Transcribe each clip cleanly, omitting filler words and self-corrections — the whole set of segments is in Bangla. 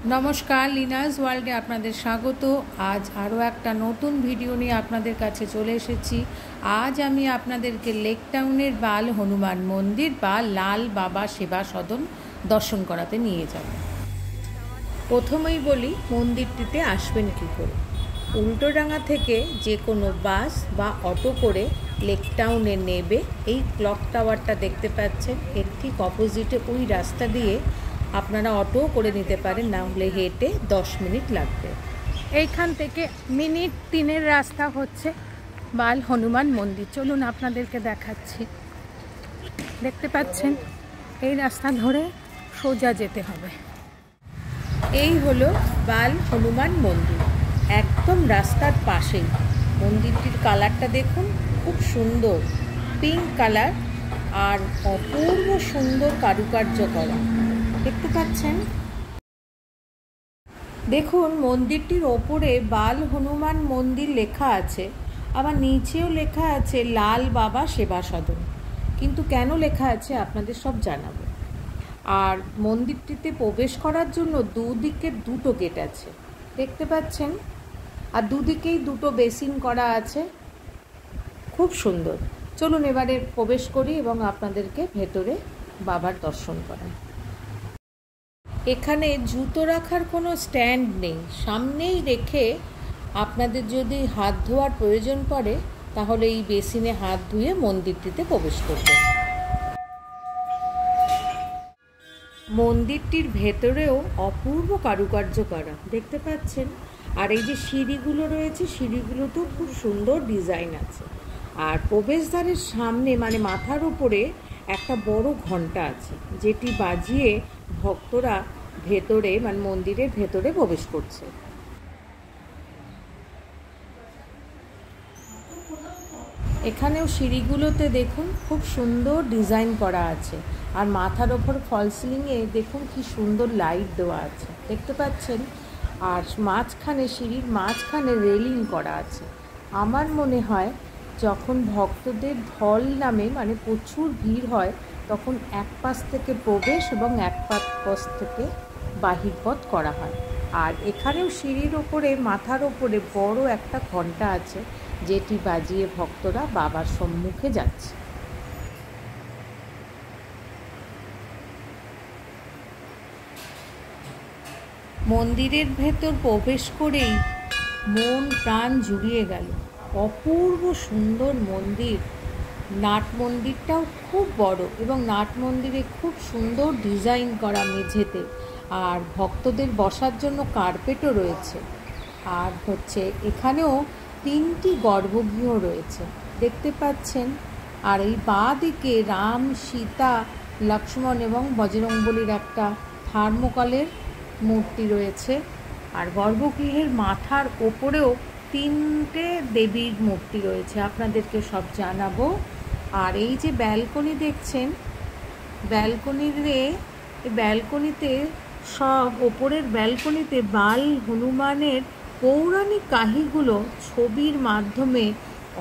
নমস্কার, লিনাস ওয়ার্ল্ডে আপনাদের স্বাগত। আজ আরও একটা নতুন ভিডিও নিয়ে আপনাদের কাছে চলে এসেছি। আজ আমি আপনাদেরকে লেক টাউনের বাল হনুমান মন্দির বা লাল বাবা সেবা সদন দর্শন করাতে নিয়ে যাব। প্রথমেই বলি মন্দিরটিতে আসবেন কী করে। উল্টোডাঙা থেকে যে কোনো বাস বা অটো করে লেক টাউনে নেবে। এই ক্লক টাওয়ারটা দেখতে পাচ্ছেন, এর ঠিক অপোজিটে ওই রাস্তা দিয়ে আপনারা অটো করে নিতে পারেন, না হলে হেঁটে 10 মিনিট লাগবে। এইখান থেকে মিনিট 3-এর রাস্তা হচ্ছে বাল হনুমান মন্দির। চলুন আপনাদেরকে দেখাচ্ছি। দেখতে পাচ্ছেন এই রাস্তা ধরে সোজা যেতে হবে। এই হলো বাল হনুমান মন্দির, একদম রাস্তার পাশেই। মন্দিরটির কালারটা দেখুন, খুব সুন্দর পিঙ্ক কালার আর অপূর্ব সুন্দর কারুকার্য করা। দেখতে পাচ্ছেন, দেখুন মন্দিরটির ওপরে বাল হনুমান মন্দির লেখা আছে, আবার নিচেও লেখা আছে লাল বাবা সেবা সদন। কিন্তু কেন লেখা আছে আপনাদের সব জানাবো। আর মন্দিরটিতে প্রবেশ করার জন্য দুদিকে দুটো গেট আছে, দেখতে পাচ্ছেন, আর দুদিকেই দুটো বেসিন করা আছে, খুব সুন্দর। চলুন এবারে প্রবেশ করি এবং আপনাদেরকে ভেতরে বাবার দর্শন করাই। এখানে জুতো রাখার কোনো স্ট্যান্ড নেই, সামনেই রেখে আপনাদের যদি হাত ধোয়ার প্রয়োজন পড়ে তাহলে এই বেসিনে হাত ধুয়ে মন্দিরটিতে প্রবেশ করবেন। মন্দিরটির ভেতরেও অপূর্ব কারুকার্য করা, দেখতে পাচ্ছেন। আর এই যে সিঁড়িগুলো রয়েছে, সিঁড়িগুলোতেও খুব সুন্দর ডিজাইন আছে। আর প্রবেশদ্বারের সামনে মানে মাথার উপরে একটা বড় ঘণ্টা আছে, যেটি বাজিয়ে ভক্তরা ভেতরে মানে মন্দিরের ভেতরে প্রবেশ করছে। এখানেও সিঁড়িগুলোতে দেখুন খুব সুন্দর ডিজাইন করা আছে। আর মাথার ওপর ফল সিলিংয়ে দেখুন কি সুন্দর লাইট দেওয়া আছে, দেখতে পাচ্ছেন। আর মাঝখানে, সিঁড়ির মাঝখানে রেলিং করা আছে। আমার মনে হয় যখন ভক্তদের ঢল নামে মানে প্রচুর ভিড় হয়, তখন এক পাশ থেকে প্রবেশ এবং এক পাশ থেকে বাহির পথ করা হয়। আর এখানেও সিঁড়ির ওপরে মাথার ওপরে বড় একটা ঘণ্টা আছে, যেটি বাজিয়ে ভক্তরা বাবার সম্মুখে যাচ্ছে। মন্দিরের ভেতর প্রবেশ করেই মন প্রাণ জুড়িয়ে গেল। অপূর্ব সুন্দর মন্দির। নাট মন্দিরটাও খুব বড় এবং নাট মন্দিরে খুব সুন্দর ডিজাইন করা মেঝেতে। আর ভক্তদের বসার জন্য কার্পেটও রয়েছে। আর হচ্ছে এখানেও 3টি গর্ভগৃহ রয়েছে, দেখতে পাচ্ছেন। আর এই বাঁ দিকে রাম, সীতা, লক্ষ্মণ এবং বজরংবলীর একটা থার্মোকলের মূর্তি রয়েছে। আর গর্ভগৃহের মাথার ওপরেও 3টে দেবীর মূর্তি রয়েছে, আপনাদেরকে সব জানাবো। আর এই যে ব্যালকনি দেখছেন, ব্যালকনিতে সব ওপরের ব্যালকনিতে বাল হনুমানের পৌরাণিক কাহিনীগুলো ছবির মাধ্যমে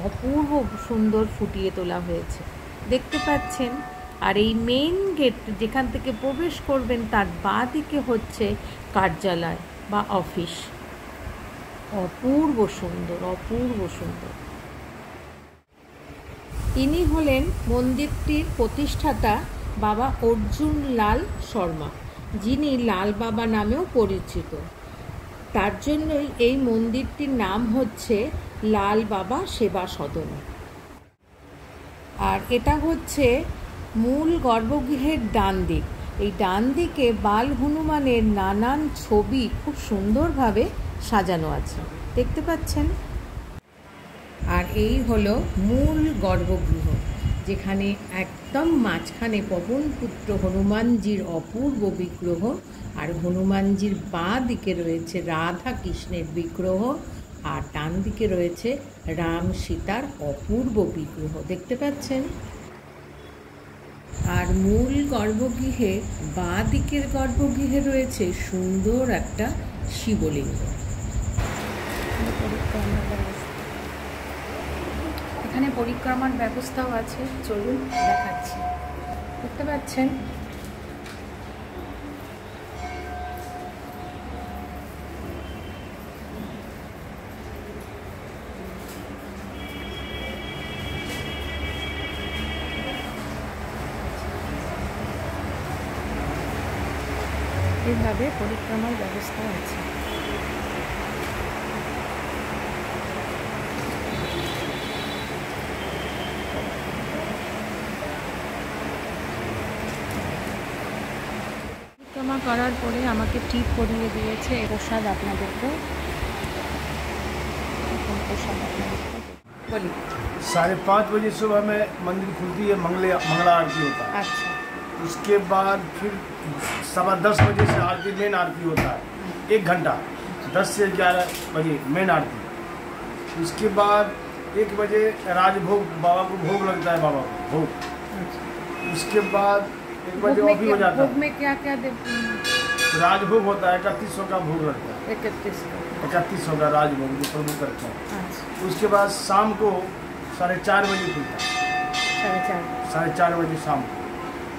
অপূর্ব সুন্দর ফুটিয়ে তোলা হয়েছে, দেখতে পাচ্ছেন। আর এই মেইন গেট যেখান থেকে প্রবেশ করবেন তার বাঁ দিকে হচ্ছে কার্যালয় বা অফিস। অপূর্ব সুন্দর, অপূর্ব সুন্দর। ইনি হলেন মন্দিরটির প্রতিষ্ঠাতা বাবা অর্জুন লাল শর্মা, যিনি লাল বাবা নামেও পরিচিত। তার জন্যই এই মন্দিরটির নাম হচ্ছে লাল বাবা সেবা সদন। আর এটা হচ্ছে মূল গর্ভগৃহের ডান দিক। এই ডান দিকে বাল হনুমানের নানান ছবি খুব সুন্দরভাবে সাজানো আছে, দেখতে পাচ্ছেন। আর এই হলো মূল গর্ভগৃহ, যেখানে একদম মাঝখানে পবনপুত্র হনুমানজির অপূর্ব বিগ্রহ। আর হনুমানজির বাঁ দিকে রয়েছে রাধা কৃষ্ণের বিগ্রহ, আর ডান দিকে রয়েছে রাম সীতার অপূর্ব বিগ্রহ, দেখতে পাচ্ছেন। আর মূল গর্ভগৃহে বাঁ দিকের গর্ভগৃহে রয়েছে সুন্দর একটা শিবলিঙ্গ। এখানে পরিক্রমার ব্যবস্থাও আছে, চলুন দেখাচ্ছি। দেখতে পাচ্ছেন এইভাবে পরিক্রমার ব্যবস্থা আছে। পরিক্রমা করার পরে আমাকে টিপ পরিয়ে দিয়েছে প্রসাদ আপনাদেরকে। बोलिए। 5:30 बजे सुबह में मंदिर खुलती है, मंगला आरती होता है। अच्छा। उसके बाद फिर 10:15 बजे से आरती, मेन आरती होता है 1 घंटा, 10 से 11 बजे मेन आरती। उसके बाद 1 बजे राजभोग, बाबा को भोग लगता है, बाबा को भोग। अच्छा। उसके बाद 1 बजे ऑफ भी हो जाता है। भोग में क्या क्या देते हैं? राजभोग होता है, 3100 का भोग लगता है। 3100 का राजभोग जो प्रभु करते हैं। अच्छा। उसके बाद शाम को 4:30 बजे खुलता है। 4:30 बजे शाम को।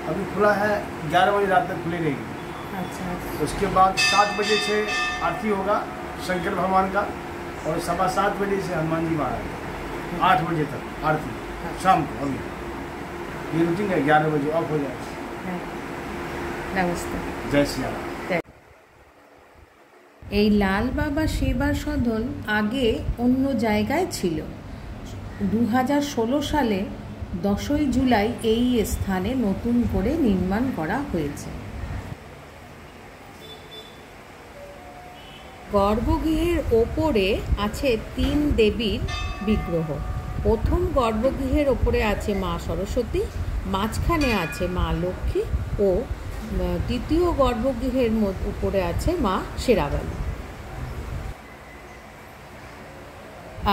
अभी खुला है, 11 बजे रात तक खुली रहेगी। अच्छा। उसके बाद 7 बजे से आरती होगा शंकर भगवान का, और 7:15 बजे से हनुमान जी महाराज, 8 बजे तक आरती शाम को। अभी ये रूटीन है, 11 बजे ऑफ हो जाएगा। नमस्ते। जय सिया राम। এই লাল বাবা সেবা সদন আগে অন্য জায়গায় ছিল। 2016 সালে 10ই জুলাই এই স্থানে নতুন করে নির্মাণ করা হয়েছে। গর্ভগৃহের ওপরে আছে 3 দেবীর বিগ্রহ। প্রথম গর্ভগৃহের ওপরে আছে মা সরস্বতী, মাঝখানে আছে মা লক্ষ্মী ও দ্বিতীয় গর্ভগৃহের উপরে আছে মা শেরাবালি।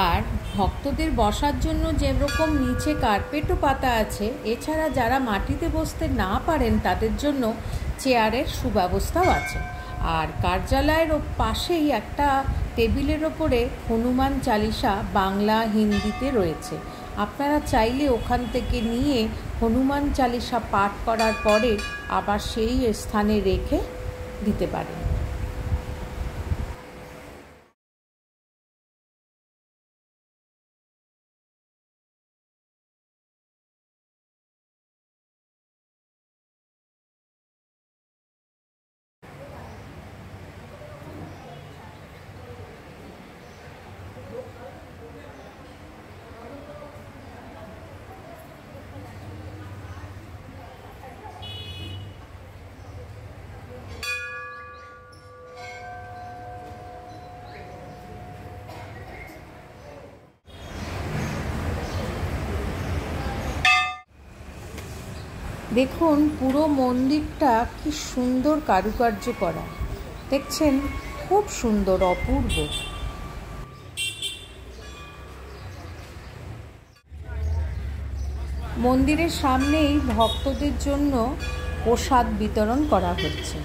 আর ভক্তদের বসার জন্য যেরকম নিচে কার্পেটও পাতা আছে, এছাড়া যারা মাটিতে বসতে না পারেন তাদের জন্য চেয়ারের সুব্যবস্থাও আছে। আর কার্যালয়ের পাশেই একটা টেবিলের ওপরে হনুমান চালিসা বাংলা হিন্দিতে রয়েছে। আপনারা চাইলে ওখান থেকে নিয়ে হনুমান চালিসা পাঠ করার পরে আবার সেই স্থানে রেখে দিতে পারেন। দেখুন পুরো মন্দিরটা কি সুন্দর কারুকার্য করা, দেখছেন? খুব সুন্দর, অপূর্ব। মন্দিরের সামনেই ভক্তদের জন্য প্রসাদ বিতরণ করা হচ্ছে।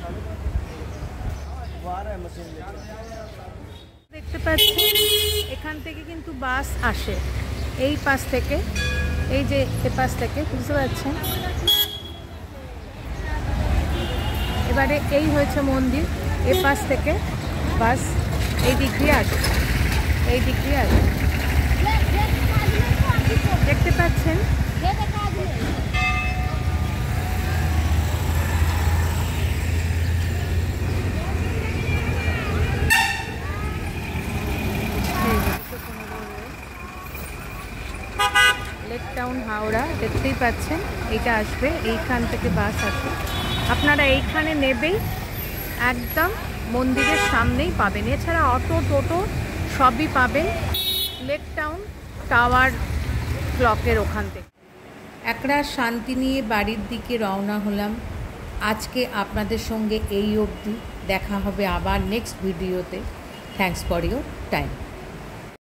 দেখতে পাচ্ছেন এখান থেকে কিন্তু বাস আসে, এই পাশ থেকে, এই যে এ পাশ থেকে, বুঝতে পারছেন? এবারে এই হয়েছে মন্দির, এ পাশ থেকে বাস এই দিক দিয়ে আসে, এই দিক দিয়ে আসে, দেখতে পাচ্ছেন? লেক টাউন হাওড়া দেখতেই পাচ্ছেন, এটা আসবে, এইখান থেকে বাস আসবে। আপনারা এইখানে নেবেই একদম মন্দিরের সামনেই পাবেন। এছাড়া অটো টোটো সবই পাবেন লেক টাউন টাওয়ার ক্লকের ওখান থেকে। একটা শান্তি নিয়ে বাড়ির দিকে রওনা হলাম। আজকে আপনাদের সঙ্গে এই অবধি, দেখা হবে আবার নেক্সট ভিডিওতে। Thanks for your time.